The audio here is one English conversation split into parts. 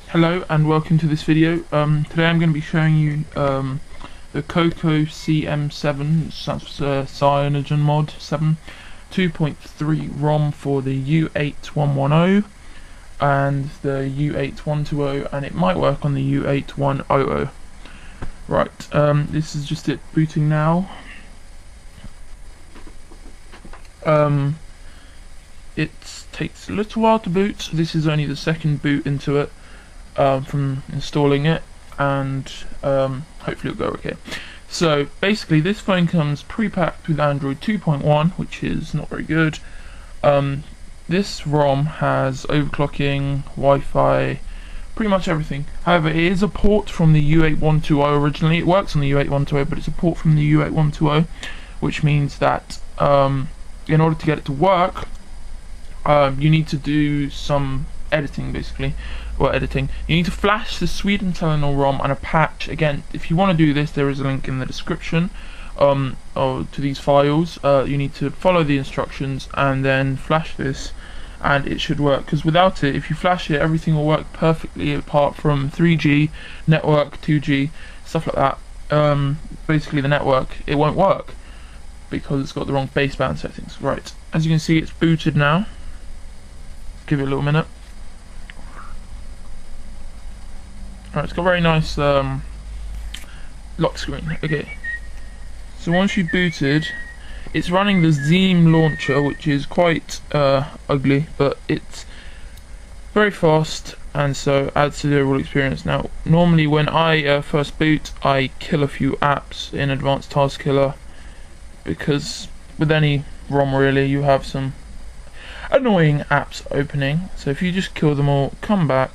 Hello and welcome to this video. Today I'm going to be showing you the COCO CM7, stands for Cyanogen Mod 7, 2.3 ROM for the U8110 and the U8120, and it might work on the U8100. Right, this is just it booting now. It takes a little while to boot, so this is only the second boot into it from installing it, and hopefully it'll go okay. So basically this phone comes pre-packed with Android 2.1, which is not very good. This ROM has overclocking, Wi-Fi, pretty much everything. However, it is a port from the U8120 originally. It works on the U8120, but it's a port from the U8120, which means that in order to get it to work, you need to do some editing, basically. Well, editing. You need to flash the Sweden Telenor ROM and a patch. Again, if you want to do this, there is a link in the description to these files. You need to follow the instructions and then flash this, and it should work. Because without it, if you flash it, everything will work perfectly apart from 3G, network, 2G, stuff like that. Basically, the network, it won't work because it's got the wrong baseband settings. Right, as you can see, it's booted now. Give it a little minute. Alright, it's got a very nice lock screen. Okay, so once you've booted, it's running the Zeem launcher, which is quite ugly, but it's very fast, and so adds to the overall experience. Now, normally when I first boot, I kill a few apps in Advanced Task Killer, because with any ROM really, you have some annoying apps opening. So if you just kill them all, come back,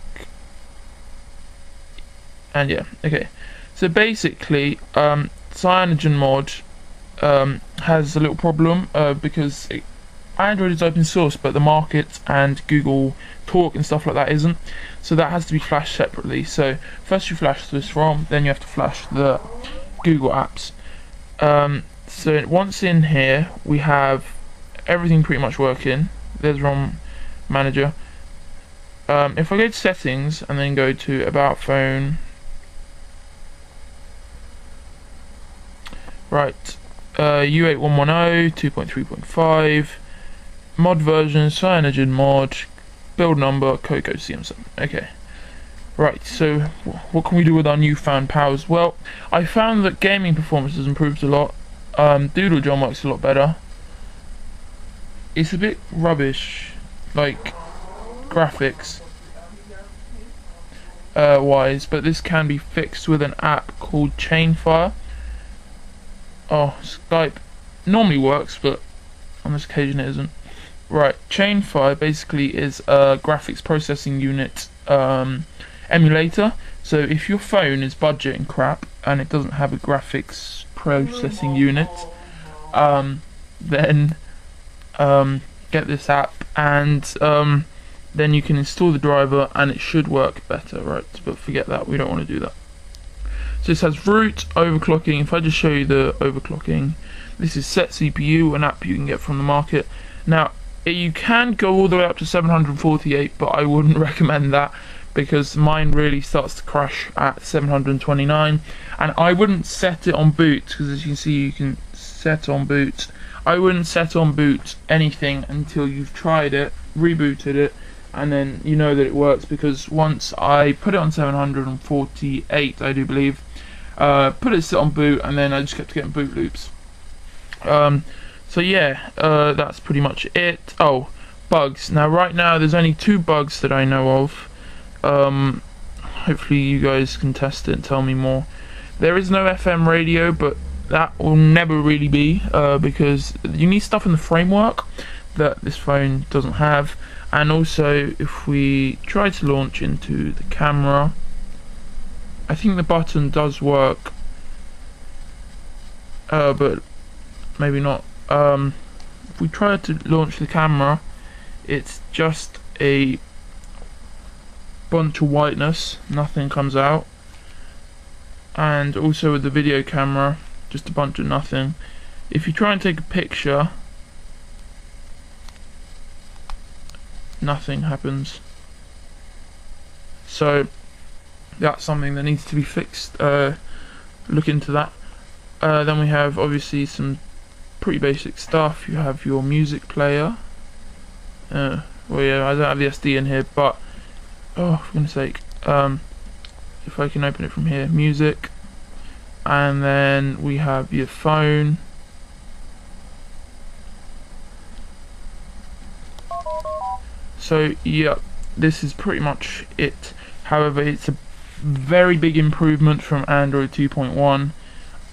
and yeah, okay. So basically, Cyanogen Mod has a little problem because Android is open source, but the market and Google Talk and stuff like that isn't. So that has to be flashed separately. So first you flash this ROM, then you have to flash the Google apps. So once in here, we have everything pretty much working. There's ROM Manager. If I go to Settings and then go to About Phone, right, U8110, 2.3.5, mod version, Cyanogen Mod, build number, COCO CM7. Okay. Right, so what can we do with our newfound powers? Well, I found that gaming performance has improved a lot. Doodle Jump works a lot better. It's a bit rubbish, like graphics wise, but this can be fixed with an app called Chainfire. Oh, Skype normally works, but on this occasion it isn't. Right, Chainfire basically is a graphics processing unit emulator. So if your phone is budget and crap and it doesn't have a graphics processing unit, then get this app, and then you can install the driver and it should work better, right? But forget that, we don't want to do that. So this has root, overclocking. If I just show you the overclocking, this is Set CPU, an app you can get from the market. Now, you can go all the way up to 748, but I wouldn't recommend that because mine really starts to crash at 729, and I wouldn't set it on boot, because as you can see, you can set on boot. I wouldn't set on boot anything until you've tried it, rebooted it, and then you know that it works, because once I put it on 748, I do believe, put it on boot, and then I just kept getting boot loops. So yeah, that's pretty much it. Oh, bugs. Now right now there's only 2 bugs that I know of. Hopefully you guys can test it and tell me more. There is no FM radio, but that will never really be, because you need stuff in the framework that this phone doesn't have. And also, if we try to launch into the camera, I think the button does work, but maybe not. If we try to launch the camera, it's just a bunch of whiteness, nothing comes out. And also with the video camera, just a bunch of nothing. If you try and take a picture, nothing happens. So that's something that needs to be fixed. Look into that. Then we have obviously some pretty basic stuff. You have your music player. Well, yeah, I don't have the SD in here, but oh, for goodness sake, if I can open it from here, music, and then we have your phone. So yeah, this is pretty much it. However, it's a very big improvement from Android 2.1,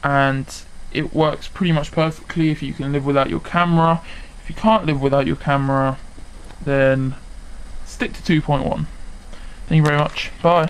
and it works pretty much perfectly if you can live without your camera. If you can't live without your camera, then stick to 2.1. Thank you very much. Bye.